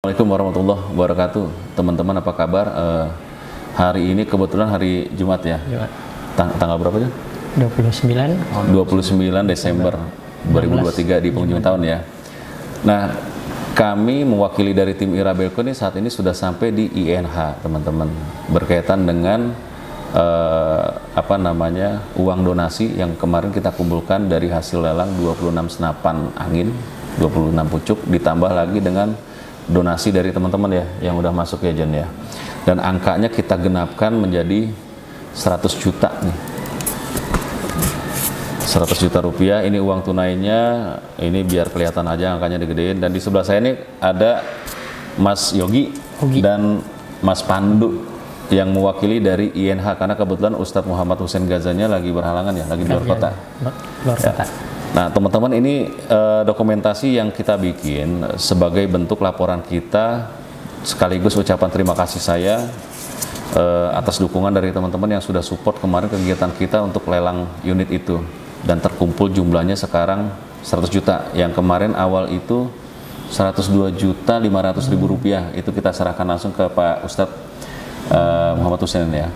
Assalamualaikum warahmatullahi wabarakatuh. Teman-teman apa kabar? Hari ini kebetulan hari Jumat ya. Jumat. Tanggal berapa ya? 29 Desember 2023 di penghujung tahun ya. Nah, kami mewakili dari tim Irabelco ini saat ini sudah sampai di INH, teman-teman. Berkaitan dengan uang donasi yang kemarin kita kumpulkan dari hasil lelang 26 senapan angin, 26 pucuk, ditambah lagi dengan donasi dari teman-teman ya yang udah masuk ya Jen ya. Dan angkanya kita genapkan menjadi 100 juta nih. 100 juta rupiah, ini uang tunainya, ini biar kelihatan aja angkanya digedein. Dan di sebelah saya ini ada Mas Yogi dan Mas Pandu yang mewakili dari INH, karena kebetulan Ustadz Muhammad Hussein Ghazanya lagi berhalangan ya, lagi di luar kota. Luar kota. Nah, teman-teman, ini dokumentasi yang kita bikin sebagai bentuk laporan kita, sekaligus ucapan terima kasih saya atas dukungan dari teman-teman yang sudah support kemarin kegiatan kita untuk lelang unit itu. Dan terkumpul jumlahnya sekarang 100 juta. Yang kemarin awal itu 102.500.000 rupiah. Itu kita serahkan langsung ke Pak Ustadz Muhammad Hussein ya.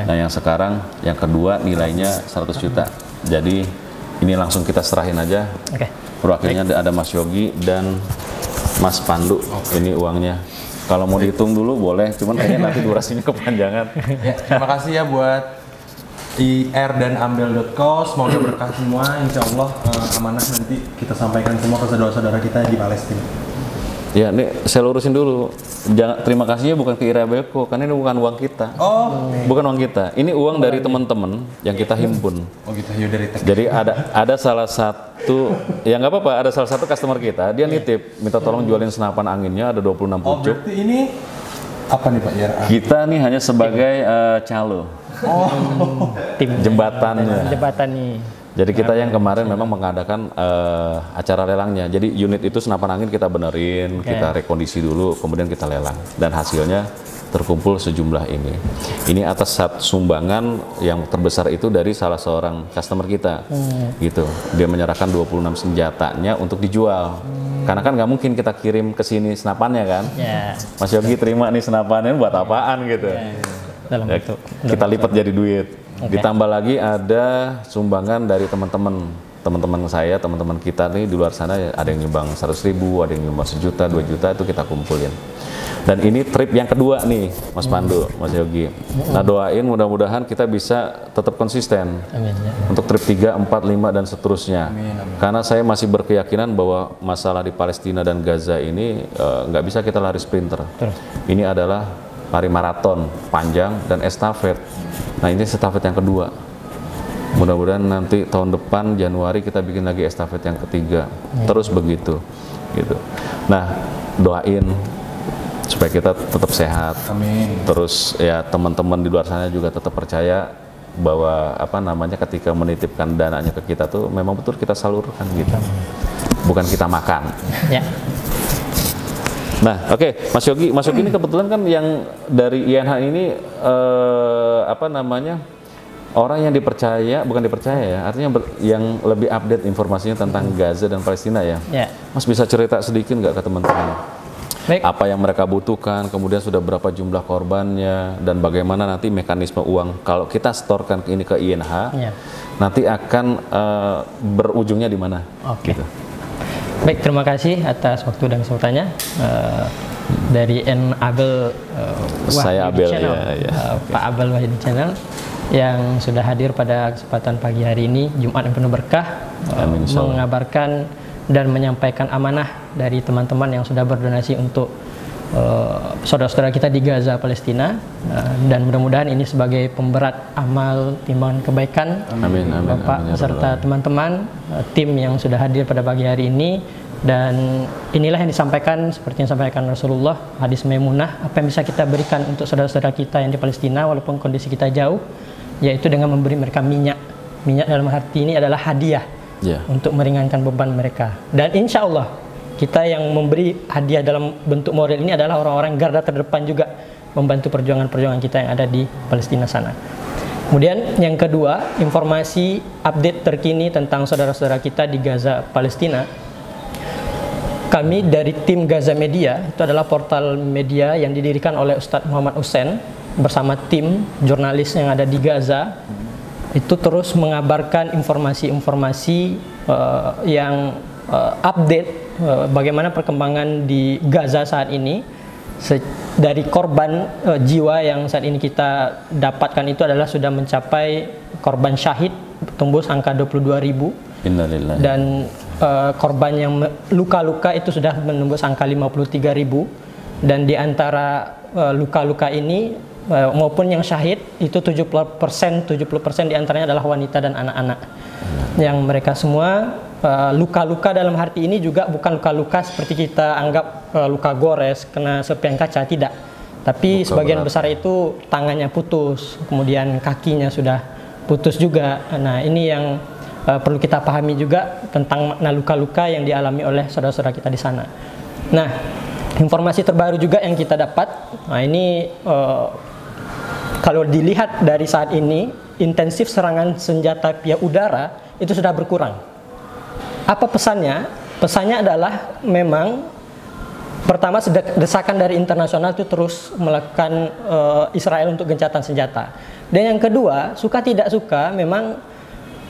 Nah, yang sekarang yang kedua nilainya 100 juta. Jadi ini langsung kita serahin aja. Perwakilannya ada Mas Yogi dan Mas Pandu. Ini uangnya. Kalau mau dihitung dulu boleh, cuman kayaknya nanti durasinya kepanjangan. Ya, terima kasih ya buat IR dan Ambel.co. Semoga berkah semua. Insya Allah amanah nanti kita sampaikan semua ke saudara-saudara kita di Palestina. Ya, ini saya lurusin dulu. Terima kasihnya bukan ke Irabelco, karena ini bukan uang kita. Bukan uang kita. Ini uang dari teman-teman yang kita himpun. Oh gitu, ya dari teknik. Jadi ada salah satu, ya nggak apa-apa, ada salah satu customer kita, dia nitip, minta tolong jualin senapan anginnya, ada 26 pucuk. Berarti ini apa nih Pak IR? Kita nih hanya sebagai calo. Tim jembatannya. Jembatan nih. Jadi kita yang kemarin memang mengadakan acara lelangnya. Jadi unit itu senapan angin kita benerin, kita rekondisi dulu, kemudian kita lelang. Dan hasilnya terkumpul sejumlah ini. Ini atas sumbangan yang terbesar itu dari salah seorang customer kita. Gitu. Dia menyerahkan 26 senjatanya untuk dijual. Karena kan nggak mungkin kita kirim ke sini senapannya kan. Mas Yogi terima nih senapannya buat apaan gitu. Dalam bentuk, kita lipat jadi duit. Ditambah lagi ada sumbangan dari teman-teman saya, teman-teman kita nih di luar sana, ada yang nyumbang 100.000, ada yang nyumbang 1 juta, 2 juta, itu kita kumpulin. Dan ini trip yang kedua nih, Mas Pandu, Mas Yogi. Nah, doain mudah-mudahan kita bisa tetap konsisten. Amin, ya. Untuk trip 3, 4, 5 dan seterusnya. Karena saya masih berkeyakinan bahwa masalah di Palestina dan Gaza ini nggak bisa kita lari sprinter. Ini adalah lari maraton panjang dan estafet. Nah, ini estafet yang kedua. Mudah-mudahan nanti tahun depan Januari kita bikin lagi estafet yang ketiga. Terus begitu, gitu. Nah, doain supaya kita tetap sehat. Amin. Terus ya teman-teman di luar sana juga tetap percaya bahwa ketika menitipkan dananya ke kita tuh memang betul kita salurkan gitu. Bukan kita makan. Ya. Nah, oke, Mas Yogi ini kebetulan kan yang dari INH ini orang yang dipercaya, bukan dipercaya ya, artinya yang lebih update informasinya tentang Gaza dan Palestina ya. Mas bisa cerita sedikit nggak ke teman-teman? Apa yang mereka butuhkan, kemudian sudah berapa jumlah korbannya, dan bagaimana nanti mekanisme uang kalau kita setorkan ini ke INH, nanti akan berujungnya di mana? Gitu. Baik, terima kasih atas waktu dan kesempatannya. Dari Abel saya Abel Channel, Pak Abel Wahid Channel yang sudah hadir pada kesempatan pagi hari ini, Jumat yang penuh berkah, mengabarkan dan menyampaikan amanah dari teman-teman yang sudah berdonasi untuk saudara-saudara kita di Gaza, Palestina, dan mudah-mudahan ini sebagai pemberat amal timbangan kebaikan. Bapak serta teman-teman tim yang sudah hadir pada pagi hari ini. Dan inilah yang disampaikan seperti yang disampaikan Rasulullah, hadis Maimunah, apa yang bisa kita berikan untuk saudara-saudara kita yang di Palestina walaupun kondisi kita jauh, yaitu dengan memberi mereka minyak. Minyak dalam arti ini adalah hadiah untuk meringankan beban mereka. Dan insya Allah kita yang memberi hadiah dalam bentuk moral ini adalah orang-orang garda terdepan juga membantu perjuangan-perjuangan kita yang ada di Palestina sana. Kemudian yang kedua, informasi update terkini tentang saudara-saudara kita di Gaza, Palestina. kami dari tim Gaza Media, itu adalah portal media yang didirikan oleh Ustadz Muhammad Hussein bersama tim jurnalis yang ada di Gaza, itu terus mengabarkan informasi-informasi yang update bagaimana perkembangan di Gaza saat ini. Dari korban jiwa yang saat ini kita dapatkan itu adalah sudah mencapai korban syahid tembus angka 22.000. Innalillahi. Dan korban yang luka-luka itu sudah menembus angka 53.000. Dan di antara luka-luka ini maupun yang syahid itu 70% diantaranya adalah wanita dan anak-anak. Yang mereka semua luka-luka dalam arti ini juga bukan luka-luka seperti kita anggap luka gores, kena serpihan kaca, tidak. Tapi luka sebagian besar itu tangannya putus, kemudian kakinya sudah putus juga. Nah, ini yang perlu kita pahami juga tentang makna luka-luka yang dialami oleh saudara-saudara kita di sana. Nah, informasi terbaru juga yang kita dapat, nah ini kalau dilihat dari saat ini, intensif serangan senjata via udara itu sudah berkurang. Apa pesannya? Pesannya adalah memang pertama desakan dari internasional itu terus melakukan Israel untuk gencatan senjata. Dan yang kedua, suka tidak suka memang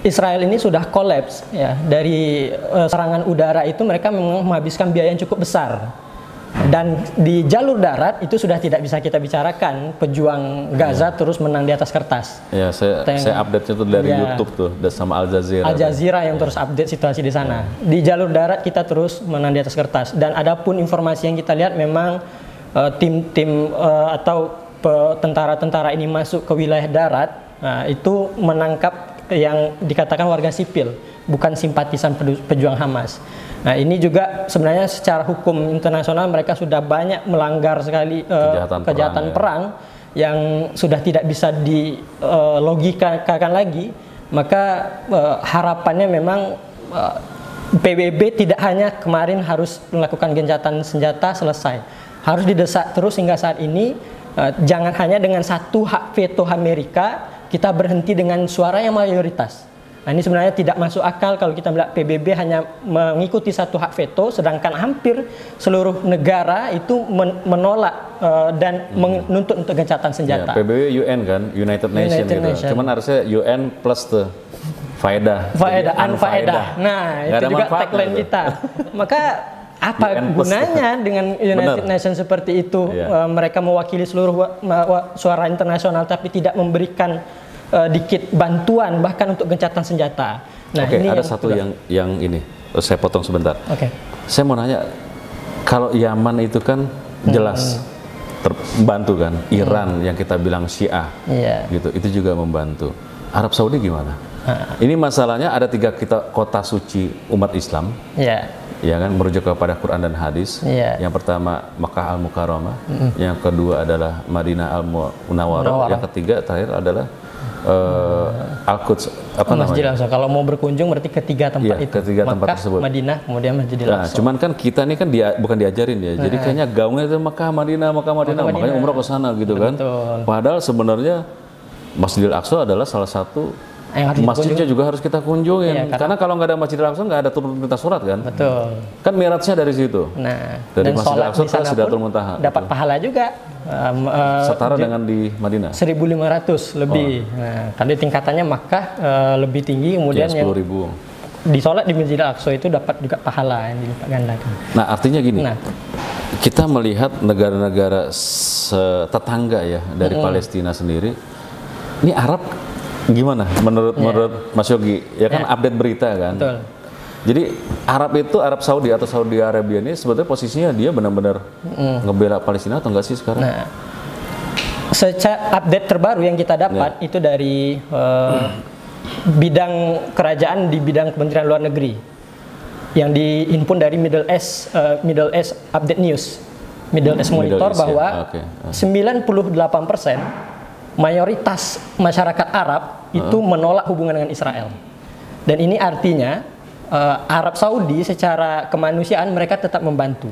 Israel ini sudah kolaps ya. Dari serangan udara itu mereka memang menghabiskan biaya yang cukup besar. Dan di jalur darat itu sudah tidak bisa kita bicarakan, pejuang Gaza terus menang di atas kertas. Ya, saya update itu dari YouTube tuh, sama Al Jazeera. Al Jazeera yang terus update situasi di sana. Di jalur darat kita terus menang di atas kertas. Dan adapun informasi yang kita lihat memang tim-tim atau tentara-tentara ini masuk ke wilayah darat, itu menangkap yang dikatakan warga sipil, bukan simpatisan pejuang Hamas. Nah, ini juga sebenarnya secara hukum internasional mereka sudah banyak melanggar sekali kejahatan perang yang sudah tidak bisa dilogikakan lagi. Maka harapannya memang PBB tidak hanya kemarin harus melakukan gencatan senjata selesai, harus didesak terus hingga saat ini. Jangan hanya dengan satu hak veto Amerika kita berhenti dengan suara yang mayoritas. Nah, ini sebenarnya tidak masuk akal kalau kita melihat PBB hanya mengikuti satu hak veto, sedangkan hampir seluruh negara itu menolak dan menuntut untuk gencatan senjata. Ya, PBB UN kan, United Nations gitu. Cuman harusnya UN plus the faedah. Unfaedah. Nah, itu juga tagline kita. Maka apa gunanya dengan United Nations seperti itu? Mereka mewakili seluruh suara internasional tapi tidak memberikan dikit bantuan bahkan untuk gencatan senjata. Nah, ini ada satu yang ini saya potong sebentar. Saya mau nanya, kalau Yaman itu kan jelas membantu kan, Iran yang kita bilang Syiah, gitu, itu juga membantu. Arab Saudi gimana? Ini masalahnya ada 3 kota suci umat Islam, ya kan, merujuk kepada Quran dan Hadis. Yang pertama Makkah Al-Mukarramah, yang kedua adalah Madinah Al-Munawwarah, yang ketiga terakhir adalah Al-Quds, Masjid Al-Aqsa. Kalau mau berkunjung berarti ketiga tempat itu. Ketiga tempat tersebut. Madinah, kemudian Masjid Al-Aqsa. Cuman kan kita ini kan bukan diajarin ya. Jadi kayaknya gaungnya itu Makkah Madinah, makanya umroh ke sana gitu kan. Padahal sebenarnya Masjid Al-Aqsa adalah salah satu masjidnya juga harus kita kunjungin. Karena kalau nggak ada Masjid Al-Aqsa nggak ada turun perintah surat kan. Kan miratnya dari situ. Nah, dari Masjid Al-Aqsa ke Sidratul Muntaha. Dapat pahala juga. Setara dengan di Madinah. 1.500 lebih. Nah, tadi tingkatannya Makkah lebih tinggi, kemudian 10.000. Di sholat di Masjid Al-Aqsa itu dapat juga pahala yang dilipat gandakan. Nah, artinya gini. Kita melihat negara-negara tetangga ya dari Palestina sendiri. Ini Arab gimana menurut Mas Yogi? Ya kan update berita kan. Betul. Jadi Arab Saudi atau Saudi Arabia ini sebetulnya posisinya dia benar-benar ngebela Palestina atau enggak sih sekarang? Nah, secara update terbaru yang kita dapat itu dari bidang kerajaan di bidang Kementerian Luar Negeri yang dihimpun dari Middle East Update News, Middle East Monitor, bahwa 98% mayoritas masyarakat Arab itu menolak hubungan dengan Israel. Dan ini artinya Arab Saudi secara kemanusiaan mereka tetap membantu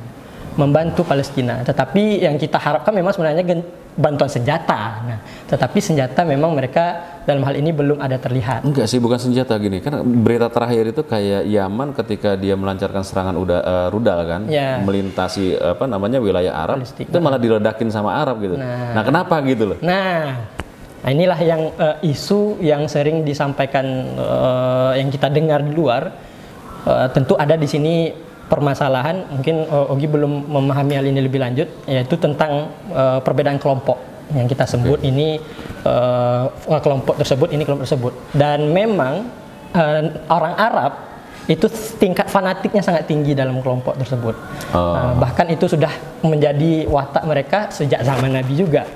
Palestina. Tetapi yang kita harapkan memang sebenarnya bantuan senjata. Nah, tetapi senjata memang mereka dalam hal ini belum ada terlihat. Enggak sih, bukan senjata gini. Kan berita terakhir itu kayak Yaman ketika dia melancarkan serangan rudal kan, melintasi wilayah Arab, Palestina. Itu malah diledakin sama Arab gitu. Nah, kenapa gitu loh? Nah, inilah yang isu yang sering disampaikan yang kita dengar di luar. Tentu ada di sini permasalahan, mungkin Ogi belum memahami hal ini lebih lanjut, yaitu tentang perbedaan kelompok yang kita sebut ini kelompok tersebut, ini kelompok tersebut. Dan memang orang Arab itu tingkat fanatiknya sangat tinggi dalam kelompok tersebut. Bahkan itu sudah menjadi watak mereka sejak zaman Nabi juga.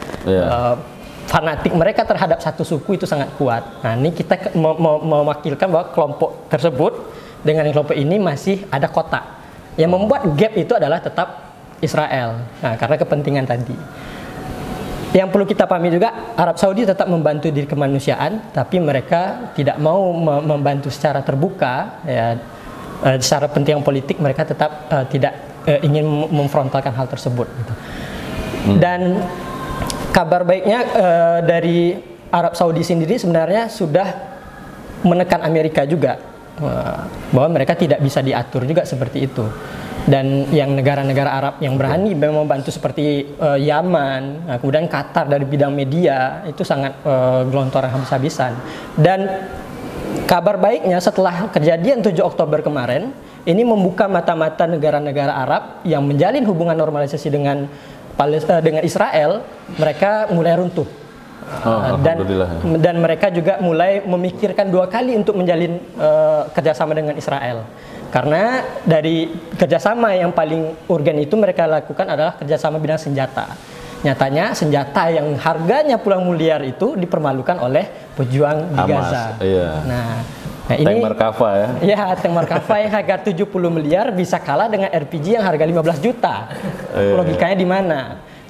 Fanatik mereka terhadap satu suku itu sangat kuat. Nah, ini kita mewakilkan bahwa kelompok tersebut dengan kelompok ini masih ada kotak. Yang membuat gap itu adalah tetap Israel. Nah, karena kepentingan tadi. Yang perlu kita pahami juga, Arab Saudi tetap membantu diri kemanusiaan, tapi mereka tidak mau membantu secara terbuka. Ya, secara penting politik mereka tetap tidak ingin memfrontalkan hal tersebut. Gitu. Dan kabar baiknya dari Arab Saudi sendiri sebenarnya sudah menekan Amerika juga. Bahwa mereka tidak bisa diatur juga seperti itu. Dan yang negara-negara Arab yang berani memang membantu seperti Yaman, kemudian Qatar dari bidang media itu sangat gelontoran habis-habisan. Dan kabar baiknya setelah kejadian 7 Oktober kemarin, ini membuka mata-mata negara-negara Arab yang menjalin hubungan normalisasi dengan Israel, mereka mulai runtuh. Dan mereka juga mulai memikirkan 2 kali untuk menjalin kerjasama dengan Israel, karena dari kerjasama yang paling urgen itu mereka lakukan adalah kerjasama bidang senjata. Nyatanya senjata yang harganya puluhan miliar itu dipermalukan oleh pejuang di Gaza. Nah, ini tank Merkava ya? Ya, tank Merkava yang harga 70 miliar bisa kalah dengan RPG yang harga 15 juta. Logikanya di mana?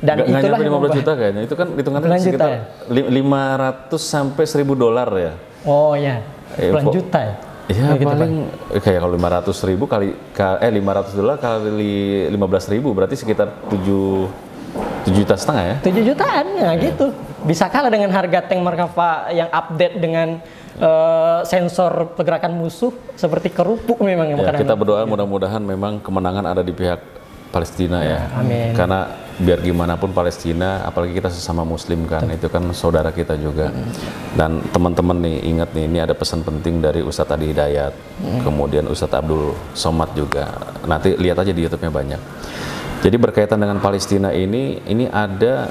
Dan nggak itulah nyampe 15 juta kayaknya, itu kan hitungannya sekitar ya? 500 sampai 1000 dolar ya. Oh ya, puluhan juta ya? Iya, paling kayak kalau 500.000 kali 500 dolar kali 15.000 berarti sekitar 7,5 juta ya? 7 jutaan ya gitu. Bisa kalah dengan harga tank Merkava yang update dengan sensor pergerakan musuh seperti kerupuk memang. Kita berdoa mudah-mudahan memang kemenangan ada di pihak Palestina ya. Amin. Karena biar gimana pun Palestina, apalagi kita sesama Muslim kan, itu kan saudara kita juga. Dan teman-teman nih ingat nih, ini ada pesan penting dari Ustadz Adi Hidayat, kemudian Ustadz Abdul Somad juga. Nanti lihat aja di YouTube-nya banyak. Jadi berkaitan dengan Palestina ini ada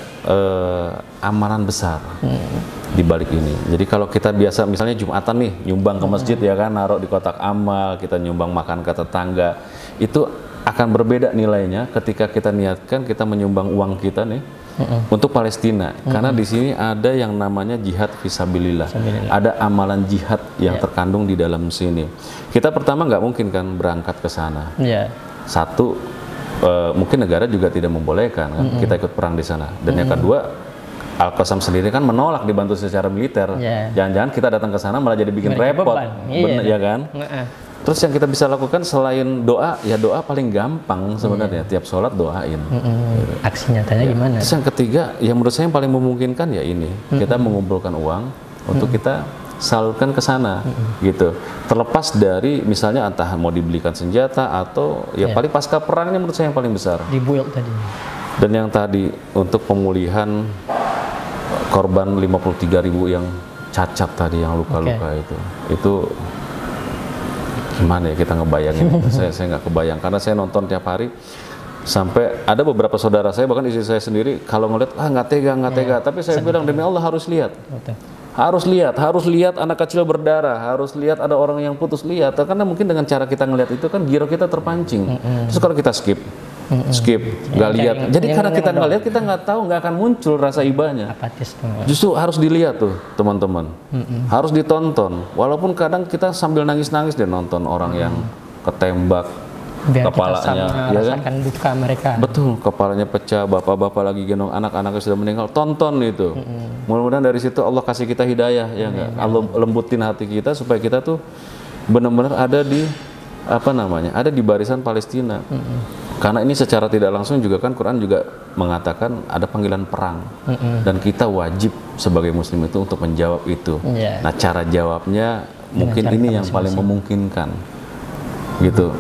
amalan besar di balik ini. Jadi kalau kita biasa misalnya Jumatan nih nyumbang ke masjid ya kan, naruh di kotak amal, kita nyumbang makan ke tetangga, itu akan berbeda nilainya ketika kita niatkan kita menyumbang uang kita nih untuk Palestina. Karena di sini ada yang namanya jihad fisabilillah. Ada amalan jihad yang terkandung di dalam sini. Kita pertama nggak mungkin kan berangkat ke sana. Satu, mungkin negara juga tidak membolehkan kan kita ikut perang di sana. Dan yang kedua, Al-Qassam sendiri kan menolak dibantu secara militer. Jangan-jangan kita datang ke sana malah jadi bikin repot. Bener ya kan? Terus yang kita bisa lakukan selain doa, ya doa paling gampang sebenarnya. Tiap sholat doain. Aksi nyatanya gimana? Terus yang ketiga, yang menurut saya yang paling memungkinkan ya ini, kita mengumpulkan uang untuk kita salurkan ke sana, gitu. Terlepas dari misalnya entah mau dibelikan senjata atau ya paling pasca perang ini menurut saya yang paling besar. Dibuild tadi. Dan yang tadi untuk pemulihan korban 53.000 yang cacat tadi, yang luka-luka itu gimana ya kita ngebayangin? saya nggak kebayang karena saya nonton tiap hari, sampai ada beberapa saudara saya bahkan istri saya sendiri kalau ngeliat nggak tega, tapi saya bilang demi Allah harus lihat, harus lihat anak kecil berdarah, harus lihat ada orang yang putus lihat, karena mungkin dengan cara kita ngelihat itu kan giro kita terpancing. Terus kalau kita skip nggak lihat, jadi karena kita nggak lihat kita nggak tahu, nggak akan muncul rasa ibahnya. Justru harus dilihat tuh teman-teman, harus ditonton. Walaupun kadang kita sambil nangis-nangis dia nonton orang yang ketembak, biar kepalanya, kita rasakan duka mereka. Betul, kepalanya pecah, bapak-bapak lagi gendong anak-anaknya sudah meninggal, tonton itu. Mudah-mudahan dari situ Allah kasih kita hidayah, ya nggak? Allah lembutin hati kita supaya kita tuh benar-benar ada di apa namanya, ada di barisan Palestina. Karena ini secara tidak langsung juga kan Quran juga mengatakan ada panggilan perang, dan kita wajib sebagai muslim itu untuk menjawab itu. Nah, cara jawabnya mungkin ini yang paling memungkinkan gitu,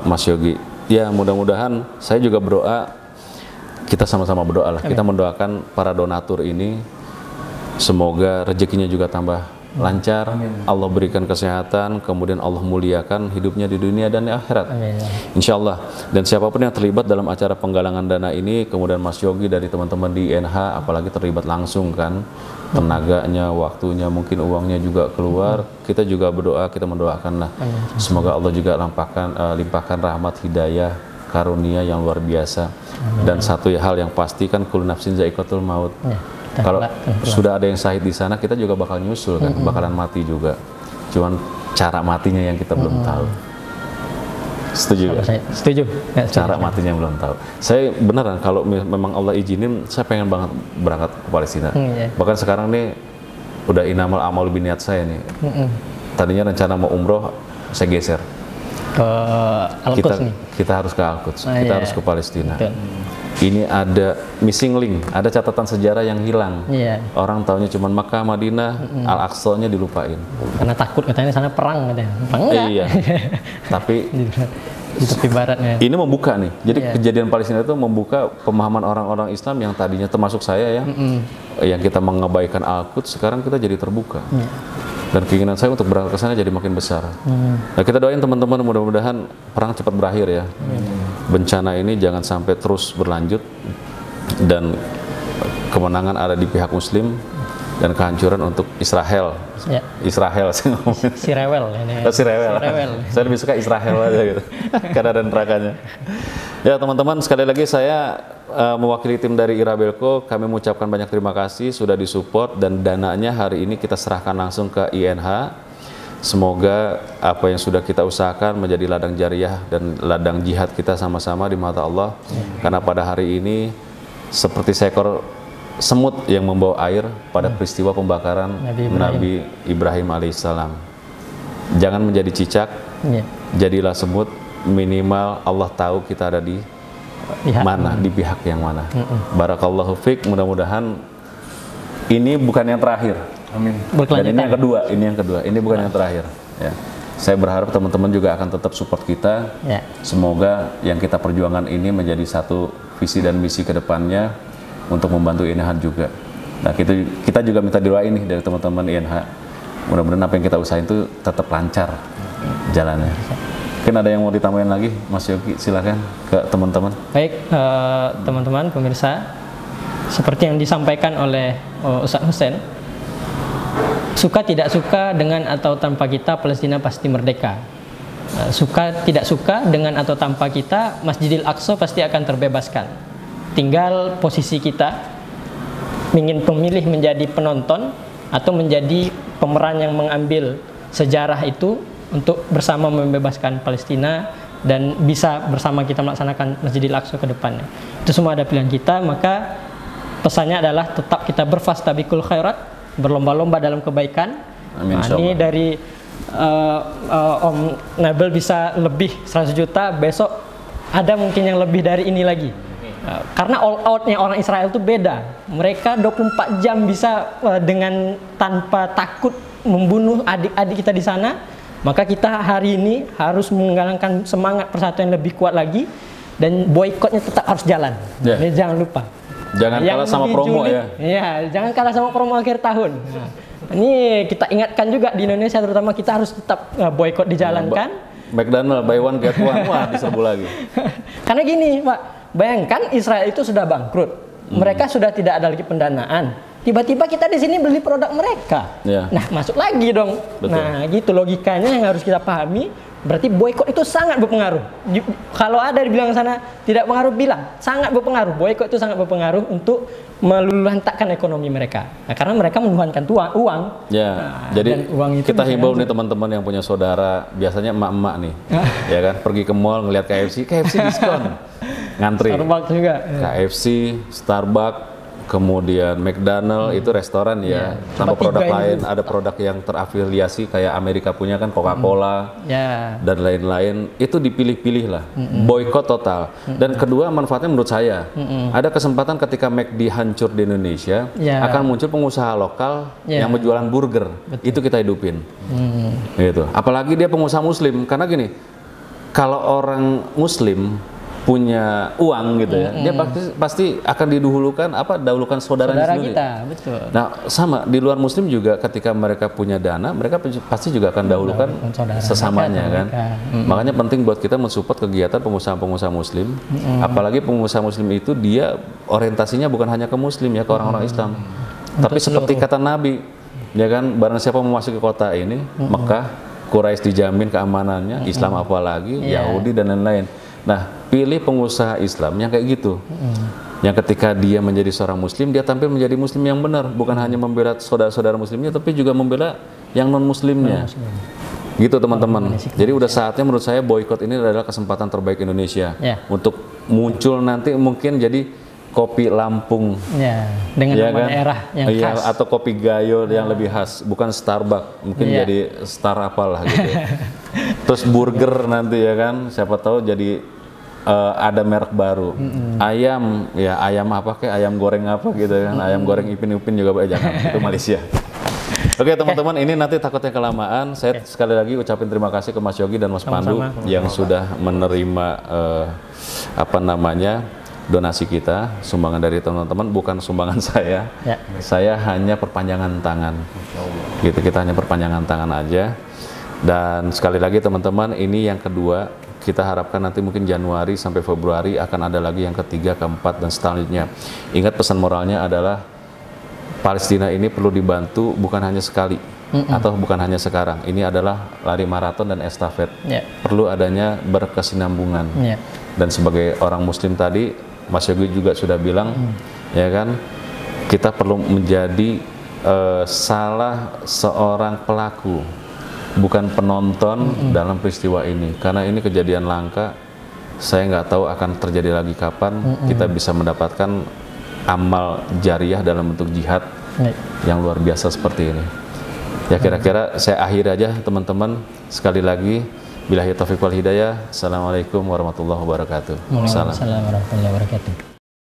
Mas Yogi. Ya, mudah-mudahan saya juga berdoa, kita sama-sama berdoa lah. Kita mendoakan para donatur ini, semoga rezekinya juga tambah lancar, Allah berikan kesehatan, kemudian Allah muliakan hidupnya di dunia dan di akhirat. Insya Allah. Dan siapapun yang terlibat dalam acara penggalangan dana ini, kemudian Mas Yogi dari teman-teman di INH, apalagi terlibat langsung kan, tenaganya, waktunya, mungkin uangnya juga keluar. Kita juga berdoa, kita mendoakan lah. Semoga Allah juga limpahkan rahmat, hidayah, karunia yang luar biasa. Dan satu hal yang pasti kan, kullu nafsin za'iqatul maut. Kalau sudah ada yang syahid di sana, kita juga bakal nyusul kan, bakalan mati juga. Cuman cara matinya yang kita belum tahu. Setuju gak? Setuju. Cara matinya belum tahu. Saya beneran kalau memang Allah izinin, saya pengen banget berangkat ke Palestina. Bahkan sekarang nih udah inamal amal biniat saya nih. Tadinya rencana mau umroh, saya geser. Ke Al-Quds nih. Kita harus ke Al-Quds. Kita harus ke Palestina. Ini ada missing link, ada catatan sejarah yang hilang. Orang taunya cuma Makkah, Madinah, Al-Aqsa-nya dilupain. Karena takut katanya sana perang katanya. Enggak. Iya. Tapi di tepi baratnya. Ini membuka nih. Jadi kejadian Palestina itu membuka pemahaman orang-orang Islam yang tadinya, termasuk saya ya, yang kita mengabaikan Al-Quds, sekarang kita jadi terbuka. Dan keinginan saya untuk berangkat ke sana jadi makin besar. Nah, kita doain teman-teman, mudah-mudahan perang cepat berakhir ya. Bencana ini jangan sampai terus berlanjut, dan kemenangan ada di pihak muslim, dan kehancuran untuk Israel. Israel sih ngomongin. Si rewel ini. Si rewel. Saya lebih suka Israel aja gitu. Karena ada nerakanya. Ya teman-teman, sekali lagi saya mewakili tim dari Irabelco, kami mengucapkan banyak terima kasih sudah disupport, dan dananya hari ini kita serahkan langsung ke INH. Semoga apa yang sudah kita usahakan menjadi ladang jariah dan ladang jihad kita sama-sama di mata Allah. Karena pada hari ini seperti seekor semut yang membawa air pada peristiwa pembakaran Nabi Ibrahim alaihissalam. Jangan menjadi cicak, jadilah semut. Minimal Allah tahu kita ada di mana, di pihak yang mana. Barakallahu fiik. Mudah-mudahan ini bukan yang terakhir. Amin. Dan ini yang kedua, ini bukan yang terakhir. Ya. Saya berharap teman-teman juga akan tetap support kita. Semoga yang kita perjuangan ini menjadi satu visi dan misi ke depannya untuk membantu INH juga. Nah, kita juga minta doa ini dari teman-teman INH. Mudah-mudahan apa yang kita usahain itu tetap lancar jalannya. Mungkin ada yang mau ditambahin lagi, Mas Yogi, silakan ke teman-teman. Baik, teman-teman pemirsa, seperti yang disampaikan oleh Ustadz Hussein, suka tidak suka dengan atau tanpa kita, Palestina pasti merdeka. Suka tidak suka dengan atau tanpa kita, Masjidil Aqsa pasti akan terbebaskan. Tinggal posisi kita, ingin pemilih menjadi penonton atau menjadi pemeran yang mengambil sejarah itu untuk bersama membebaskan Palestina dan bisa bersama kita melaksanakan Masjidil Aqsa ke depannya. Itu semua ada pilihan kita, maka pesannya adalah tetap kita berfastabiqul khairat, berlomba-lomba dalam kebaikan. Amin, ini dari Om Nabil bisa lebih 100 juta, besok ada mungkin yang lebih dari ini lagi. Karena all outnya orang Israel itu beda. Mereka 24 jam bisa dengan tanpa takut membunuh adik-adik kita di sana. Maka kita hari ini harus menggalakkan semangat persatuan yang lebih kuat lagi, dan boikotnya tetap harus jalan. Ini jangan lupa. Jangan kalah sama promo ya. Iya, jangan kalah sama promo akhir tahun. Nah, ini kita ingatkan juga di Indonesia, terutama kita harus tetap boikot dijalankan. McDonald buy one get one, wah diserbu lagi. Karena gini, Pak, bayangkan Israel itu sudah bangkrut. Mereka sudah tidak ada lagi pendanaan. Tiba-tiba kita di sini beli produk mereka. Nah, masuk lagi dong. Betul. Nah, gitu logikanya yang harus kita pahami. Berarti boikot itu sangat berpengaruh. Kalau ada dibilang sana tidak pengaruh, bilang sangat berpengaruh. Boikot itu sangat berpengaruh untuk meluluhlantakkan ekonomi mereka. Nah, karena mereka menuhankan uang. Ya, nah, jadi uang itu kita himbau nih teman-teman yang punya saudara, biasanya emak-emak nih, ya kan, pergi ke mall ngelihat KFC diskon, ngantri. Starbucks juga. KFC, Starbucks, kemudian McDonald itu restoran ya, tambah produk lain, ada produk yang terafiliasi kayak Amerika punya kan Coca-Cola dan lain-lain, itu dipilih-pilih lah, boykot total. Dan kedua manfaatnya menurut saya, ada kesempatan ketika McD hancur di Indonesia, akan muncul pengusaha lokal yang berjualan burger, itu kita hidupin, gitu. Apalagi dia pengusaha Muslim, karena gini, kalau orang Muslim punya uang gitu ya, dia pasti akan didahulukan dahulukan saudaranya sendiri. Kita, betul. Nah, sama di luar Muslim juga ketika mereka punya dana, mereka pasti juga akan dahulukan sesamanya kan. Makanya penting buat kita mensupport kegiatan pengusaha-pengusaha Muslim, apalagi pengusaha Muslim itu dia orientasinya bukan hanya ke Muslim ya, ke orang-orang Islam, tapi seperti kata Nabi, ya kan, barang siapa memasuki kota ini, Mekah, Quraisy dijamin keamanannya, Islam apalagi, Yahudi dan lain-lain. Nah, pilih pengusaha Islam yang kayak gitu, yang ketika dia menjadi seorang Muslim, dia tampil menjadi Muslim yang benar, bukan hanya membela saudara-saudara Muslimnya, tapi juga membela yang non-Muslimnya. Gitu teman-teman. Jadi udah saatnya menurut saya boykot ini adalah kesempatan terbaik Indonesia untuk muncul nanti mungkin jadi kopi Lampung, dengan nama daerah yang khas, atau kopi Gayo yang lebih khas, bukan Starbucks, mungkin jadi Star apalah gitu. Terus burger nanti ya kan, siapa tahu jadi ada merek baru. Ayam, ya ayam apa kayak ayam goreng apa gitu kan, ayam goreng Ipin-Ipin juga jangan, itu Malaysia. Oke teman-teman, ini nanti takutnya kelamaan. Saya sekali lagi ucapin terima kasih ke Mas Yogi dan Mas Pandu yang sudah menerima donasi kita, sumbangan dari teman-teman, bukan sumbangan saya. Saya hanya perpanjangan tangan. Gitu, kita hanya perpanjangan tangan aja. Dan sekali lagi teman-teman, ini yang kedua. Kita harapkan nanti mungkin Januari sampai Februari akan ada lagi yang ketiga, keempat, dan selanjutnya. Ingat pesan moralnya adalah Palestina ini perlu dibantu bukan hanya sekali atau bukan hanya sekarang. Ini adalah lari maraton dan estafet. Perlu adanya berkesinambungan. Dan sebagai orang Muslim tadi, Mas Yogi juga sudah bilang, ya kan, kita perlu menjadi salah seorang pelaku, bukan penonton dalam peristiwa ini, karena ini kejadian langka. Saya nggak tahu akan terjadi lagi kapan. Kita bisa mendapatkan amal jariah dalam bentuk jihad yang luar biasa seperti ini. Ya kira-kira saya akhir aja teman-teman. Sekali lagi, billahi taufiq wal hidayah. Assalamualaikum warahmatullahi wabarakatuh. Waalaikumsalam warahmatullahi wabarakatuh.